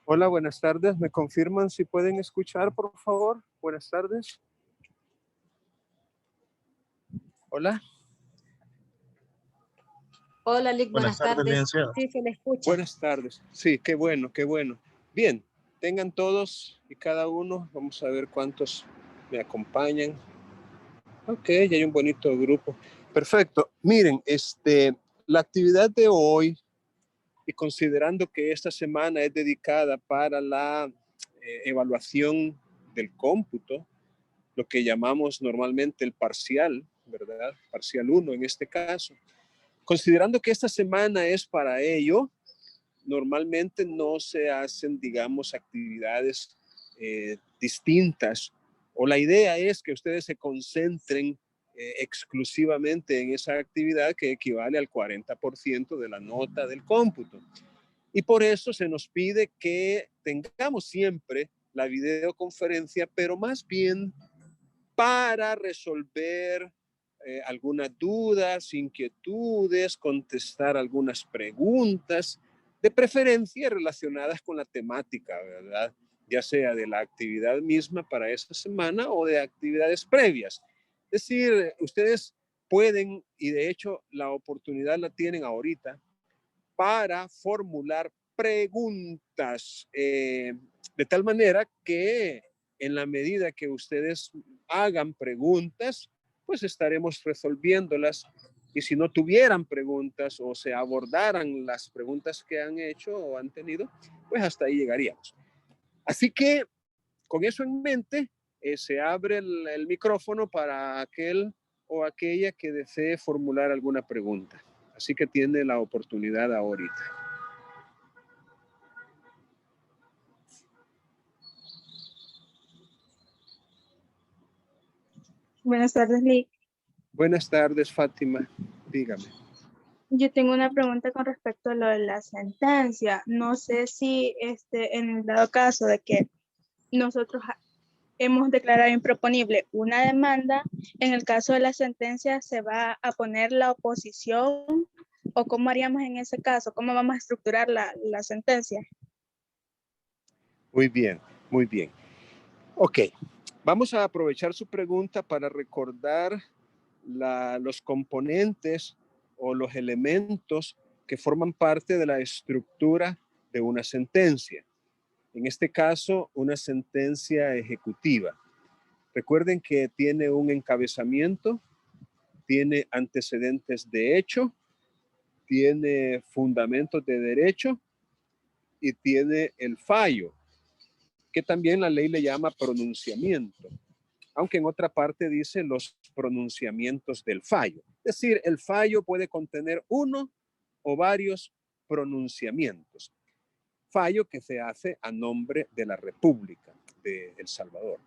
Hola, buenas tardes. ¿Me confirman si pueden escuchar, por favor? Buenas tardes. Hola. Hola, Lick, Buenas buenas tardes, tardes. licenciado. Sí, se le escucha. Buenas tardes. Sí, qué bueno, qué bueno. Bien, tengan todos y cada uno. Vamos a ver cuántos me acompañan. Ok, ya hay un bonito grupo. Perfecto. Miren, la actividad de hoy, y considerando que esta semana es dedicada para la evaluación del cómputo, lo que llamamos normalmente el parcial, ¿verdad? Parcial 1 en este caso. Considerando que esta semana es para ello, normalmente no se hacen, digamos, actividades distintas, o la idea es que ustedes se concentren exclusivamente en esa actividad que equivale al 40% de la nota del cómputo. Y por eso se nos pide que tengamos siempre la videoconferencia, pero más bien para resolver algunas dudas, inquietudes, contestar algunas preguntas, de preferencia relacionadas con la temática, ¿verdad? Ya sea de la actividad misma para esa semana o de actividades previas. Es decir, ustedes pueden, y de hecho la oportunidad la tienen ahorita, para formular preguntas, de tal manera que en la medida que ustedes hagan preguntas, pues estaremos resolviéndolas. Y si no tuvieran preguntas o se abordaran las preguntas que han hecho o han tenido, pues hasta ahí llegaríamos. Así que con eso en mente, se abre el micrófono para aquel o aquella que desee formular alguna pregunta. Así que tiene la oportunidad ahorita. Buenas tardes, Lick. Buenas tardes, Fátima. Dígame. Yo tengo una pregunta con respecto a lo de la sentencia. No sé si en el dado caso de que nosotros hemos declarado improponible una demanda, en el caso de la sentencia se va a poner la oposición, o cómo haríamos en ese caso, cómo vamos a estructurar la sentencia. Muy bien, muy bien. Ok, vamos a aprovechar su pregunta para recordar los componentes o los elementos que forman parte de la estructura de una sentencia. En este caso, una sentencia ejecutiva. Recuerden que tiene un encabezamiento, tiene antecedentes de hecho, tiene fundamentos de derecho y tiene el fallo, que también la ley le llama pronunciamiento, aunque en otra parte dice los pronunciamientos del fallo. Es decir, el fallo puede contener uno o varios pronunciamientos. Fallo que se hace a nombre de la República de El Salvador.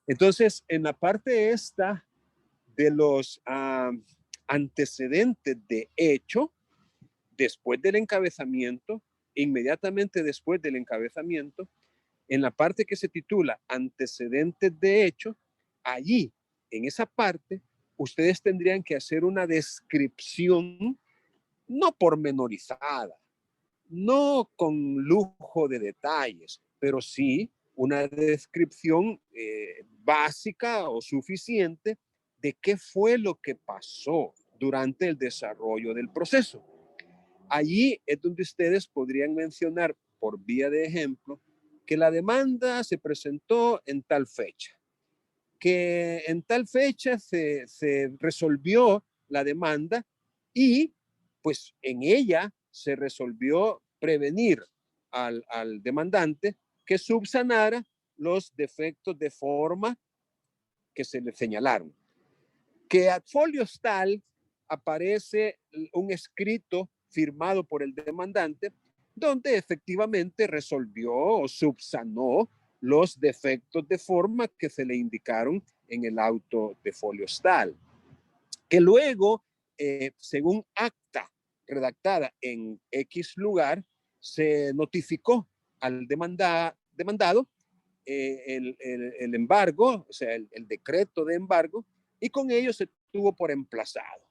Entonces, en la parte esta de los antecedentes de hecho, después del encabezamiento, inmediatamente después del encabezamiento, en la parte que se titula antecedentes de hecho, allí, en esa parte, ustedes tendrían que hacer una descripción no pormenorizada, no con lujo de detalles, pero sí una descripción básica o suficiente de qué fue lo que pasó durante el desarrollo del proceso. Allí es donde ustedes podrían mencionar, por vía de ejemplo, que la demanda se presentó en tal fecha, que en tal fecha se resolvió la demanda y pues en ella se resolvió prevenir al demandante que subsanara los defectos de forma que se le señalaron. Que ad folios tal aparece un escrito firmado por el demandante donde efectivamente resolvió o subsanó los defectos de forma que se le indicaron en el auto de folios tal. Que luego, según acta redactada en X lugar, se notificó al demandado el embargo, o sea, el decreto de embargo, y con ello se tuvo por emplazado.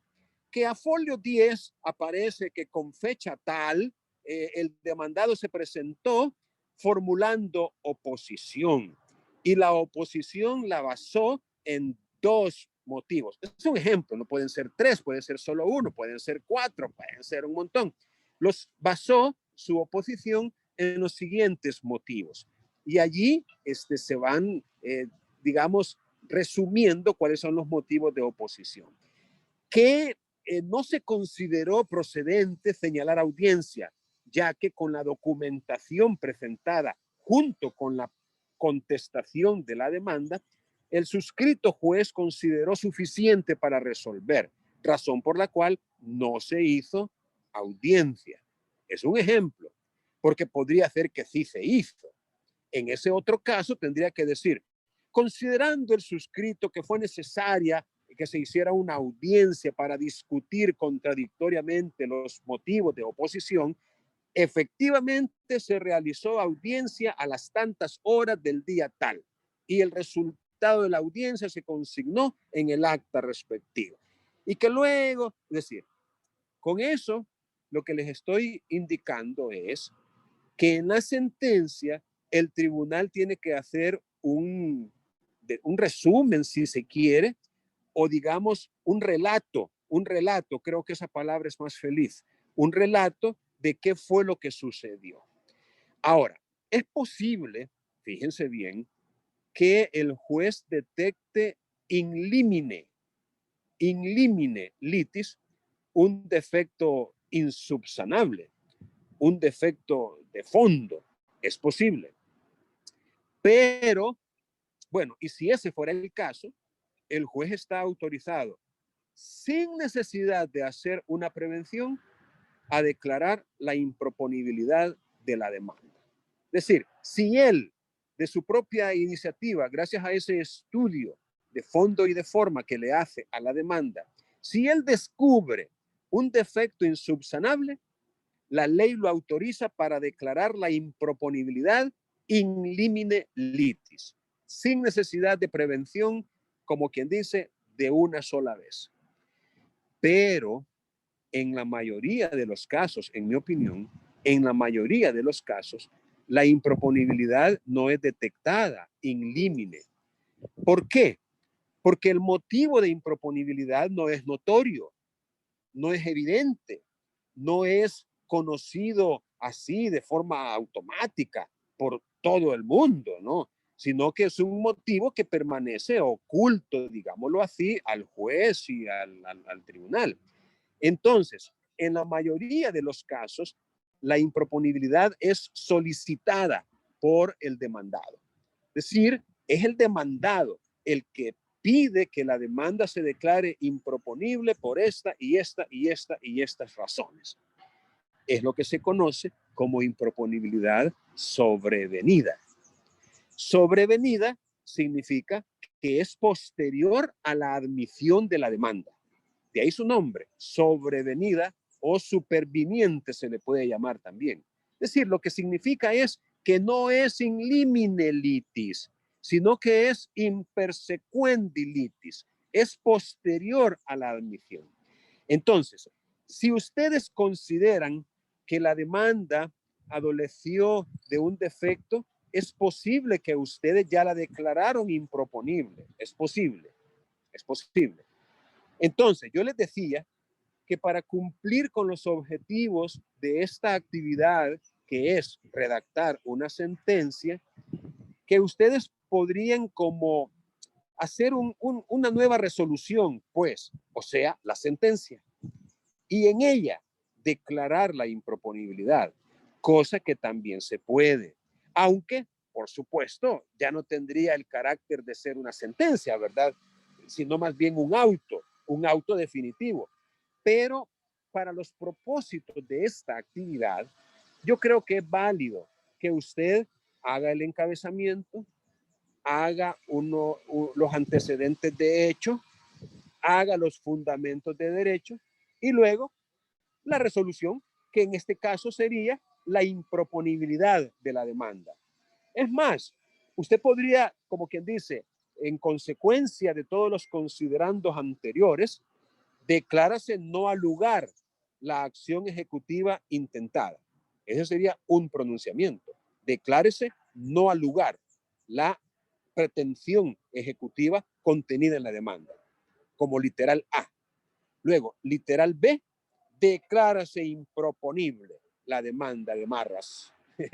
Que a folio 10 aparece que con fecha tal, el demandado se presentó formulando oposición. Y la oposición la basó en dos motivos. Es un ejemplo, no pueden ser tres, puede ser solo uno, pueden ser cuatro, pueden ser un montón. Los basó su oposición en los siguientes motivos. Y allí se van, digamos, resumiendo cuáles son los motivos de oposición. Que no se consideró procedente señalar audiencia, ya que con la documentación presentada junto con la contestación de la demanda, el suscrito juez consideró suficiente para resolver, razón por la cual no se hizo audiencia. Es un ejemplo, porque podría ser que sí se hizo. En ese otro caso tendría que decir, considerando el suscrito que fue necesaria que se hiciera una audiencia para discutir contradictoriamente los motivos de oposición, efectivamente se realizó audiencia a las tantas horas del día tal y el resultado de la audiencia se consignó en el acta respectiva. Y que luego, es decir, con eso lo que les estoy indicando es que en la sentencia el tribunal tiene que hacer un resumen, si se quiere, o digamos un relato, creo que esa palabra es más feliz, un relato de qué fue lo que sucedió. Ahora, es posible, fíjense bien, que el juez detecte in limine litis, un defecto insubsanable, un defecto de fondo, es posible. Pero, bueno, y si ese fuera el caso, el juez está autorizado, sin necesidad de hacer una prevención, a declarar la improponibilidad de la demanda. Es decir, si él, de su propia iniciativa, gracias a ese estudio de fondo y de forma que le hace a la demanda, si él descubre un defecto insubsanable, la ley lo autoriza para declarar la improponibilidad in limine litis, sin necesidad de prevención, como quien dice, de una sola vez. Pero en la mayoría de los casos, en mi opinión, en la mayoría de los casos, la improponibilidad no es detectada in limine. ¿Por qué? Porque el motivo de improponibilidad no es notorio, no es evidente, no es conocido así de forma automática por todo el mundo, ¿no? Sino que es un motivo que permanece oculto, digámoslo así, al juez y al tribunal. Entonces, en la mayoría de los casos, la improponibilidad es solicitada por el demandado. Es decir, es el demandado el que pide que la demanda se declare improponible por esta y esta y esta y estas razones. Es lo que se conoce como improponibilidad sobrevenida. Sobrevenida significa que es posterior a la admisión de la demanda. De ahí su nombre, sobrevenida o superviniente se le puede llamar también. Es decir, lo que significa es que no es in limine litis, sino que es in persequendi litis, es posterior a la admisión. Entonces, si ustedes consideran que la demanda adoleció de un defecto, es posible que ustedes ya la declararon improponible. Es posible, es posible. Entonces, yo les decía que para cumplir con los objetivos de esta actividad, que es redactar una sentencia, que ustedes podrían como hacer una nueva resolución, pues, o sea, la sentencia, y en ella declarar la improponibilidad, cosa que también se puede, aunque, por supuesto, ya no tendría el carácter de ser una sentencia, ¿verdad? Sino más bien un auto definitivo. Pero para los propósitos de esta actividad, yo creo que es válido que usted haga el encabezamiento, haga los antecedentes de hecho, haga los fundamentos de derecho y luego la resolución, que en este caso sería la improponibilidad de la demanda. Es más, usted podría, como quien dice, en consecuencia de todos los considerandos anteriores, declárase no al lugar la acción ejecutiva intentada. Ese sería un pronunciamiento. declárese no al lugar la pretensión ejecutiva contenida en la demanda, como literal A. Luego, literal B, declárase improponible la demanda de Marras,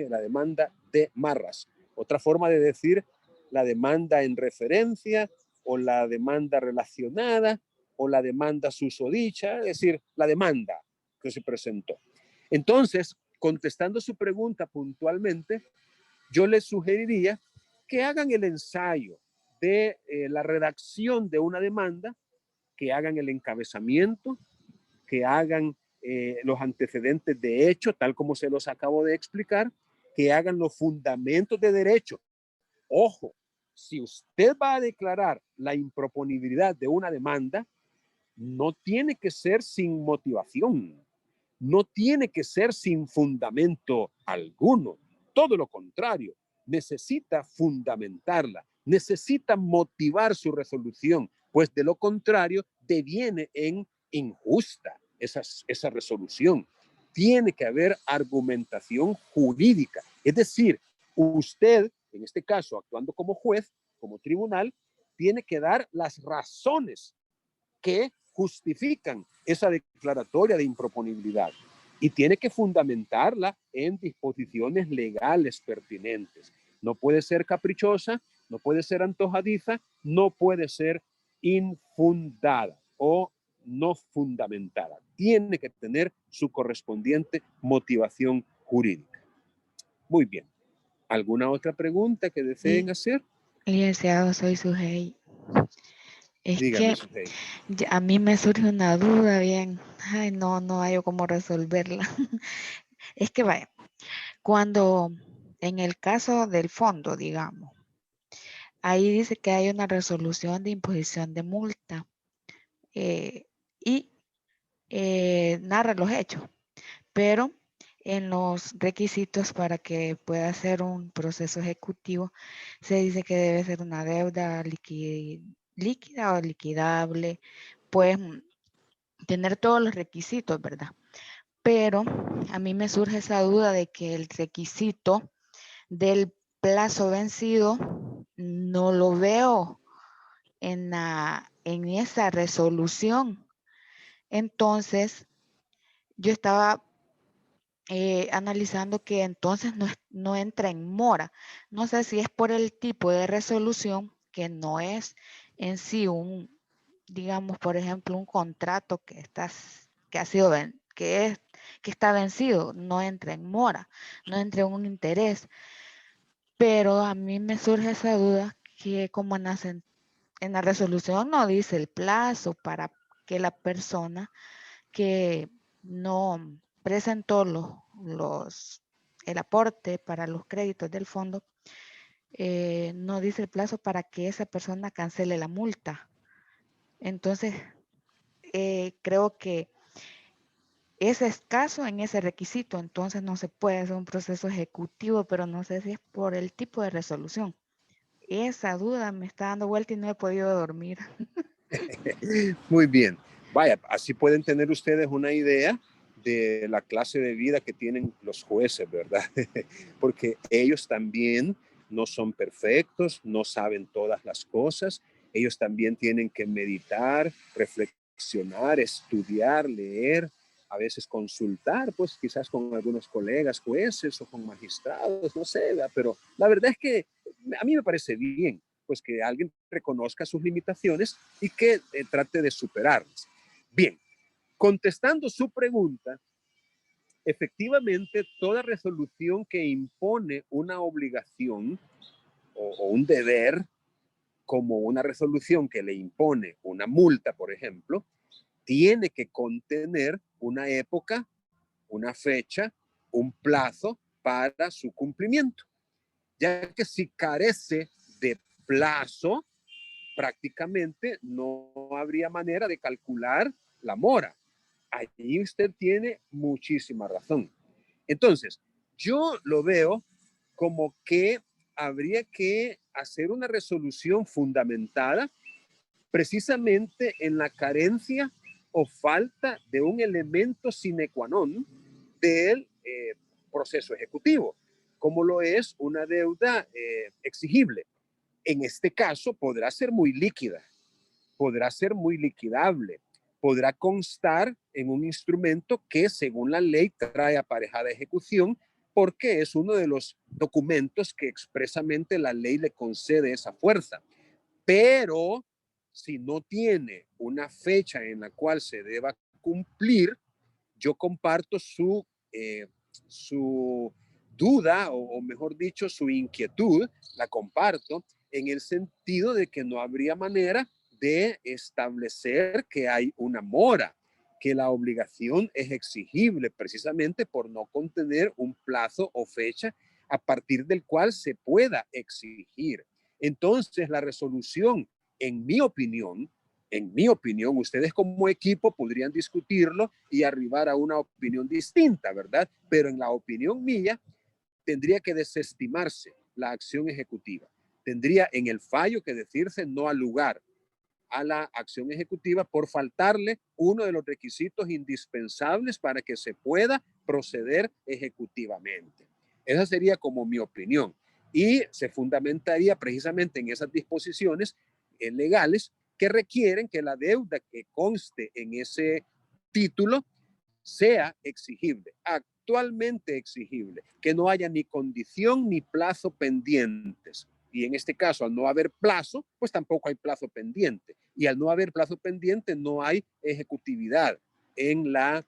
la demanda de Marras. Otra forma de decir la demanda en referencia o la demanda relacionada o la demanda susodicha, es decir, la demanda que se presentó. Entonces, contestando su pregunta puntualmente, yo les sugeriría que hagan el ensayo de la redacción de una demanda, que hagan el encabezamiento, que hagan los antecedentes de hecho, tal como se los acabo de explicar, que hagan los fundamentos de derecho. Ojo, si usted va a declarar la improponibilidad de una demanda, no tiene que ser sin motivación, no tiene que ser sin fundamento alguno. Todo lo contrario, necesita fundamentarla, necesita motivar su resolución, pues de lo contrario deviene en injusta esa resolución. Tiene que haber argumentación jurídica, es decir, usted, en este caso, actuando como juez, como tribunal, tiene que dar las razones que justifican esa declaratoria de improponibilidad y tiene que fundamentarla en disposiciones legales pertinentes. No puede ser caprichosa, no puede ser antojadiza, no puede ser infundada o no fundamentada. Tiene que tener su correspondiente motivación jurídica. Muy bien. ¿Alguna otra pregunta que deseen hacer? Licenciado, soy Sujei. Es Dígame, que Sujei. a mí me surge una duda bien. Ay, no hallo cómo resolverla. Es que vaya, cuando en el caso del fondo, digamos, ahí dice que hay una resolución de imposición de multa y narra los hechos, pero en los requisitos para que pueda ser un proceso ejecutivo se dice que debe ser una deuda líquida o liquidable, pues tener todos los requisitos, ¿verdad? Pero a mí me surge esa duda de que el requisito del plazo vencido no lo veo en esa resolución. Entonces, yo estaba analizando que entonces no entra en mora. No sé si es por el tipo de resolución que no es en sí digamos, por ejemplo, un contrato que ha sido que está vencido, no entra en mora, no entra en un interés. Pero a mí me surge esa duda que como en la resolución no dice el plazo para que la persona que no presentó el aporte para los créditos del fondo, no dice el plazo para que esa persona cancele la multa. Entonces, creo que es escaso en ese requisito, entonces no se puede hacer un proceso ejecutivo, pero no sé si es por el tipo de resolución. Esa duda me está dando vuelta y no he podido dormir. Muy bien. Vaya, así pueden tener ustedes una idea de la clase de vida que tienen los jueces, ¿verdad? Porque ellos también no son perfectos, no saben todas las cosas, ellos también tienen que meditar, reflexionar, estudiar, leer, a veces consultar, pues quizás con algunos colegas jueces o con magistrados, no sé, ¿verdad? Pero la verdad es que a mí me parece bien, pues que alguien reconozca sus limitaciones y que trate de superarlas. Bien, contestando su pregunta, efectivamente toda resolución que impone una obligación o un deber, como una resolución que le impone una multa, por ejemplo, tiene que contener una época, una fecha, un plazo para su cumplimiento, ya que si carece de plazo, prácticamente no habría manera de calcular la mora. Allí usted tiene muchísima razón. Entonces, yo lo veo como que habría que hacer una resolución fundamentada precisamente en la carencia o falta de un elemento sine qua non del proceso ejecutivo, como lo es una deuda exigible. En este caso podrá ser muy líquida, podrá ser muy liquidable, podrá constar en un instrumento que según la ley trae aparejada ejecución, porque es uno de los documentos que expresamente la ley le concede esa fuerza. Pero si no tiene una fecha en la cual se deba cumplir, yo comparto su duda, o mejor dicho, su inquietud, la comparto en el sentido de que no habría manera de establecer que hay una mora, que la obligación es exigible precisamente por no contener un plazo o fecha a partir del cual se pueda exigir. Entonces, la resolución, en mi opinión, ustedes como equipo podrían discutirlo y arribar a una opinión distinta, ¿verdad? Pero en la opinión mía, tendría que desestimarse la acción ejecutiva. Tendría en el fallo que decirse no al lugar a la acción ejecutiva por faltarle uno de los requisitos indispensables para que se pueda proceder ejecutivamente. Esa sería como mi opinión. Y se fundamentaría precisamente en esas disposiciones legales que requieren que la deuda que conste en ese título sea exigible, actualmente exigible, que no haya ni condición ni plazo pendientes. Y en este caso, al no haber plazo, pues tampoco hay plazo pendiente. Y al no haber plazo pendiente, no hay ejecutividad en la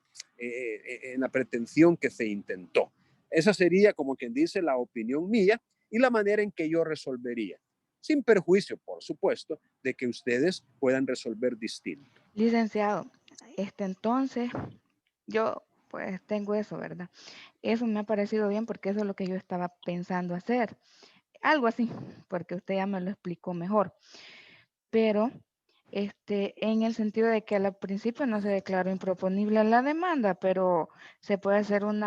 pretensión que se intentó. Esa sería, como quien dice, la opinión mía y la manera en que yo resolvería, sin perjuicio, por supuesto, de que ustedes puedan resolver distinto. Licenciado, entonces yo pues tengo eso, ¿verdad? Eso me ha parecido bien porque eso es lo que yo estaba pensando hacer. Algo así, porque usted ya me lo explicó mejor. Pero en el sentido de que al principio no se declaró improponible la demanda, pero se puede hacer un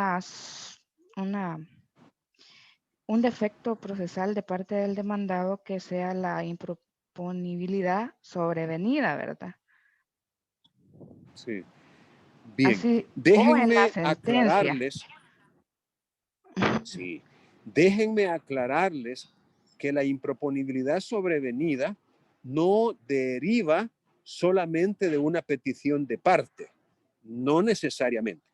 defecto procesal de parte del demandado que sea la improponibilidad sobrevenida, ¿verdad? Sí. Bien, Así, o en la déjenme sentencia. aclararles, sí, déjenme aclararles que la improponibilidad sobrevenida no deriva solamente de una petición de parte, no necesariamente.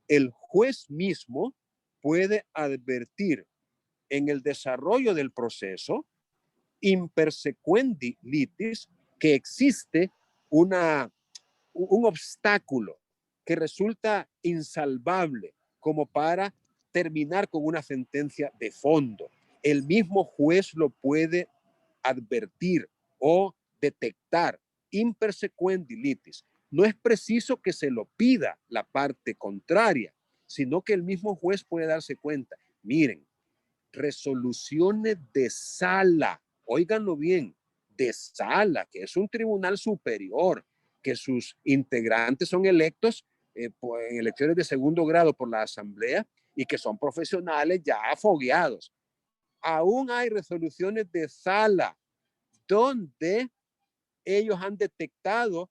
El juez mismo puede advertir en el desarrollo del proceso, in persequendi litis, que existe un obstáculo que resulta insalvable como para terminar con una sentencia de fondo. El mismo juez lo puede advertir o detectar in persequendi litis. No es preciso que se lo pida la parte contraria, sino que el mismo juez puede darse cuenta. Miren, resoluciones de sala, óiganlo bien, de sala, que es un tribunal superior, que sus integrantes son electos en elecciones de segundo grado por la asamblea y que son profesionales ya afogueados. Aún hay resoluciones de sala donde ellos han detectado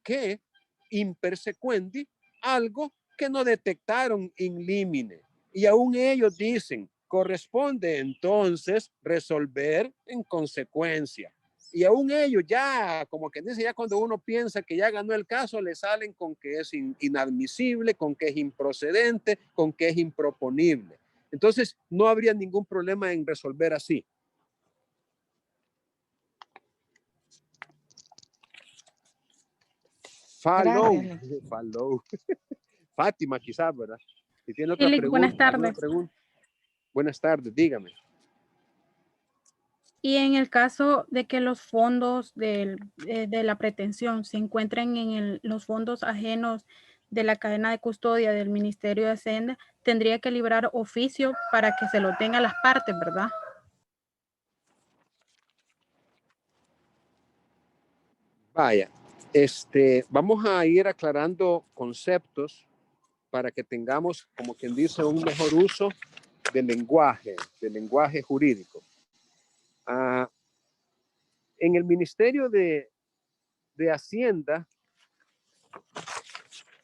que in persequendi algo que no detectaron in limine. Y aún ellos dicen, corresponde entonces resolver en consecuencia. Y aún ellos ya, como que dice, ya cuando uno piensa que ya ganó el caso, le salen con que es inadmisible, con que es improcedente, con que es improponible. Entonces, no habría ningún problema en resolver así. Follow. Fátima, quizás, ¿verdad? Si tiene otra pregunta. Buenas tardes. Buenas tardes, dígame. Y en el caso de que los fondos de la pretensión se encuentren en los fondos ajenos de la cadena de custodia del Ministerio de Hacienda, tendría que librar oficio para que se lo tengan las partes, ¿verdad? Vaya, vamos a ir aclarando conceptos para que tengamos, como quien dice, un mejor uso del lenguaje jurídico. En el Ministerio de Hacienda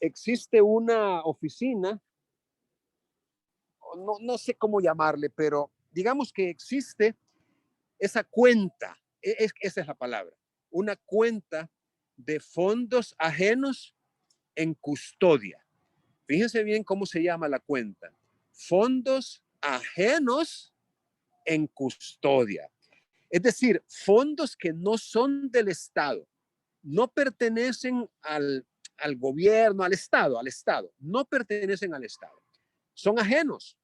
existe una oficina, no sé cómo llamarle, pero digamos que existe esa cuenta, esa es la palabra, una cuenta de fondos ajenos en custodia. Fíjense bien cómo se llama la cuenta. Fondos ajenos en custodia. Es decir, fondos que no son del Estado, no pertenecen al gobierno, al Estado, no pertenecen al Estado. Son ajenos,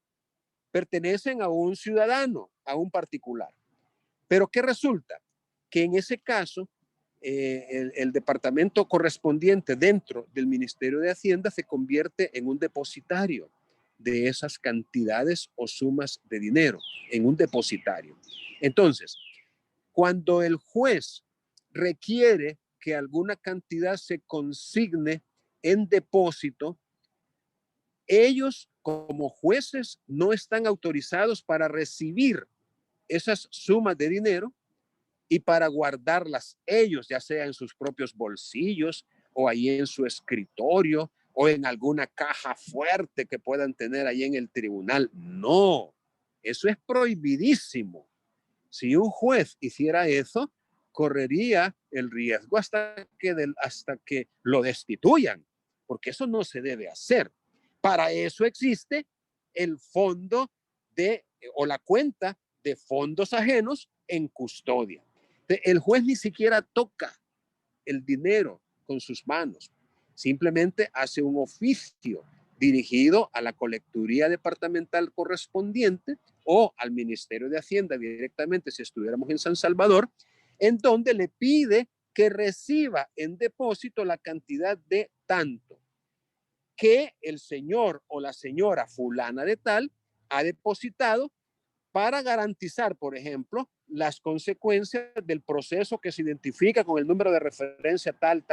pertenecen a un ciudadano, a un particular. Pero ¿qué resulta? Que en ese caso, el departamento correspondiente dentro del Ministerio de Hacienda se convierte en un depositario de esas cantidades o sumas de dinero, en un depositario. Entonces, cuando el juez requiere que alguna cantidad se consigne en depósito, ellos como jueces no están autorizados para recibir esas sumas de dinero y para guardarlas ellos, ya sea en sus propios bolsillos o ahí en su escritorio o en alguna caja fuerte que puedan tener ahí en el tribunal. No, eso es prohibidísimo. Si un juez hiciera eso, correría el riesgo hasta que lo destituyan, porque eso no se debe hacer. Para eso existe el fondo o la cuenta de fondos ajenos en custodia. El juez ni siquiera toca el dinero con sus manos, simplemente hace un oficio dirigido a la colecturía departamental correspondiente o al Ministerio de Hacienda directamente si estuviéramos en San Salvador, en donde le pide que reciba en depósito la cantidad de tanto que el señor o la señora fulana de tal ha depositado para garantizar, por ejemplo, las consecuencias del proceso que se identifica con el número de referencia tal.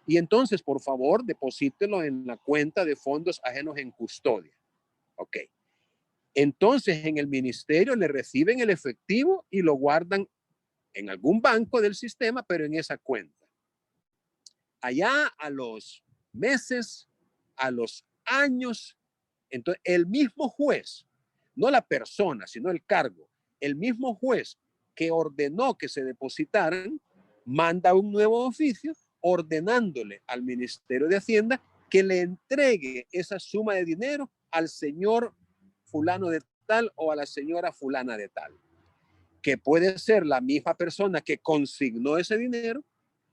Y entonces, por favor, deposítelo en la cuenta de fondos ajenos en custodia. Ok. Entonces, en el ministerio le reciben el efectivo y lo guardan en algún banco del sistema, pero en esa cuenta. Allá a los meses, a los años, entonces el mismo juez, no la persona, sino el cargo, el mismo juez que ordenó que se depositaran, manda un nuevo oficio ordenándole al Ministerio de Hacienda que le entregue esa suma de dinero al señor fulano de tal o a la señora fulana de tal, que puede ser la misma persona que consignó ese dinero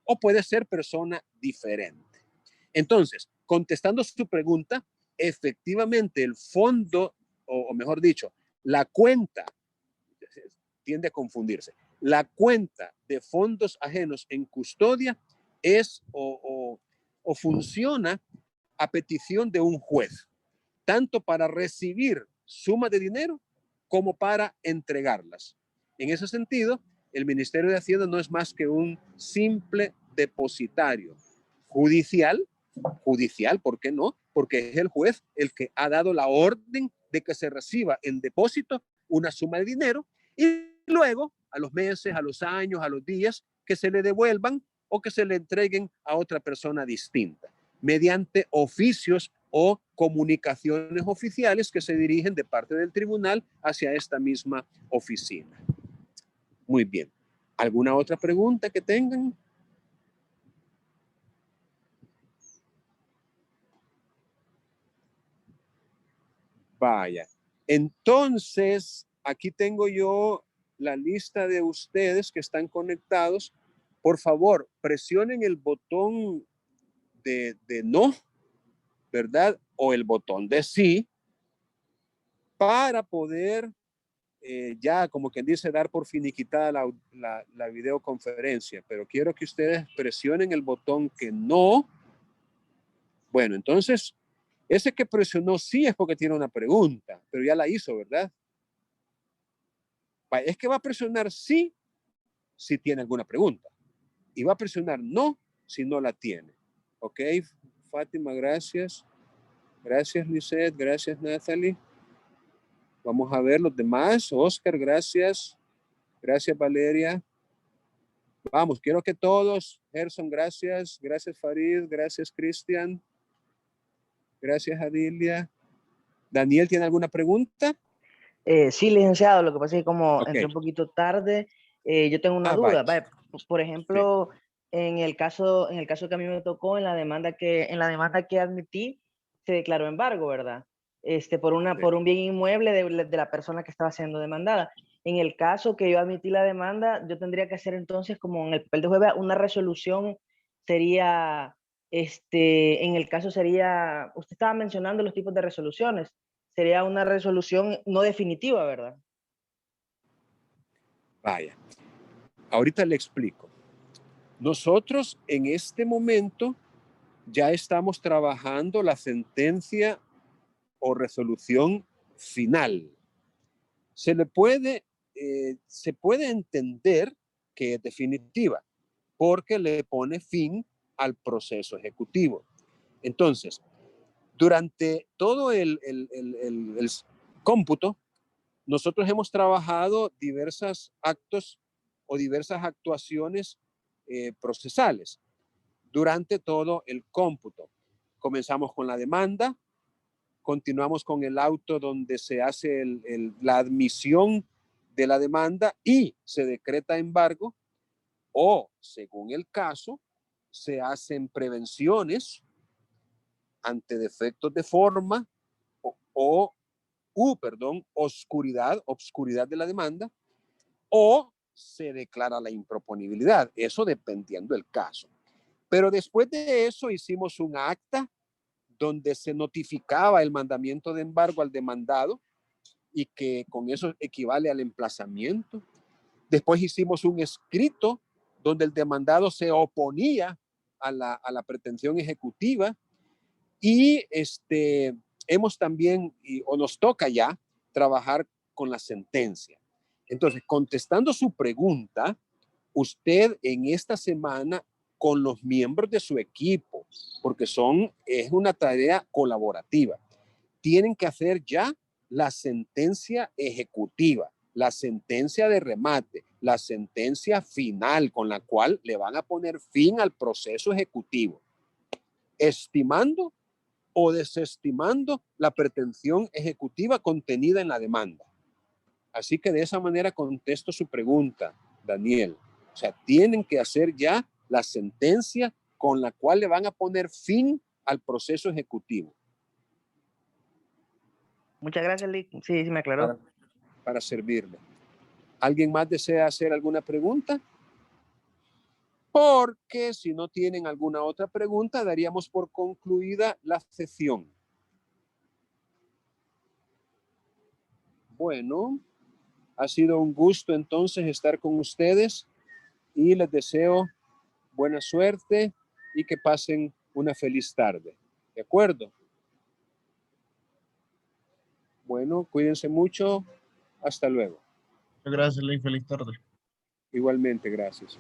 o puede ser persona diferente. Entonces, contestando su pregunta, efectivamente el fondo, o mejor dicho, la cuenta, tiende a confundirse, la cuenta de fondos ajenos en custodia es o funciona a petición de un juez, tanto para recibir sumas de dinero como para entregarlas. En ese sentido, el Ministerio de Hacienda no es más que un simple depositario judicial, ¿por qué no? Porque es el juez el que ha dado la orden de que se reciba en depósito una suma de dinero y luego, a los meses, a los años, a los días, que se le devuelvan o que se le entreguen a otra persona distinta, mediante oficios o comunicaciones oficiales que se dirigen de parte del tribunal hacia esta misma oficina. Muy bien. ¿Alguna otra pregunta que tengan? Vaya. Entonces, aquí tengo yo la lista de ustedes que están conectados. Por favor, presionen el botón de no, ¿verdad? O el botón de sí para poder ya, como quien dice, dar por finiquitada la videoconferencia. Pero quiero que ustedes presionen el botón que no. Bueno, entonces, ese que presionó sí es porque tiene una pregunta, pero ya la hizo, ¿verdad? Es que va a presionar sí si tiene alguna pregunta y va a presionar no si no la tiene. Ok, Fátima, gracias. Gracias, Lisette. Gracias, Natalie. Vamos a ver los demás. Oscar, gracias. Gracias, Valeria. Vamos, quiero que todos. Gerson, gracias. Gracias, Farid. Gracias, Cristian. Gracias, Adilia. Daniel, ¿tiene alguna pregunta? Sí, licenciado, lo que pasa es que como Ok. entré un poquito tarde, yo tengo una vaya. duda. Vaya, por ejemplo, en el caso que a mí me tocó, en la demanda que admití, se declaró embargo, ¿verdad? Por un bien inmueble de la persona que estaba siendo demandada. En el caso que yo admití la demanda, yo tendría que hacer entonces, como en el papel de juez, una resolución sería, en el caso sería, usted estaba mencionando los tipos de resoluciones. Sería una resolución no definitiva, ¿verdad? Vaya, ahorita le explico. Nosotros en este momento ya estamos trabajando la sentencia o resolución final. Se puede entender que es definitiva porque le pone fin al proceso ejecutivo. Entonces, durante todo el cómputo, nosotros hemos trabajado diversos actos o diversas actuaciones procesales durante todo el cómputo. Comenzamos con la demanda, continuamos con el auto donde se hace la admisión de la demanda y se decreta embargo, o según el caso, se hacen prevenciones ante defectos de forma obscuridad de la demanda, o se declara la improponibilidad, eso dependiendo del caso. Pero después de eso hicimos un acta donde se notificaba el mandamiento de embargo al demandado y que con eso equivale al emplazamiento. Después hicimos un escrito donde el demandado se oponía a la pretensión ejecutiva y hemos también, o nos toca ya, trabajar con la sentencia. Entonces, contestando su pregunta, usted en esta semana con los miembros de su equipo, porque es una tarea colaborativa, tienen que hacer ya la sentencia ejecutiva, la sentencia de remate, la sentencia final con la cual le van a poner fin al proceso ejecutivo, estimando o desestimando la pretensión ejecutiva contenida en la demanda. Así que de esa manera contesto su pregunta, Daniel. O sea, tienen que hacer ya la sentencia con la cual le van a poner fin al proceso ejecutivo. Muchas gracias, Lick. Sí, me aclaró. Para servirle. ¿Alguien más desea hacer alguna pregunta? Porque si no tienen alguna otra pregunta, daríamos por concluida la sesión. Bueno, ha sido un gusto entonces estar con ustedes y les deseo buena suerte y que pasen una feliz tarde. ¿De acuerdo? Bueno, cuídense mucho. Hasta luego. Gracias, Ley. Feliz tarde. Igualmente, gracias.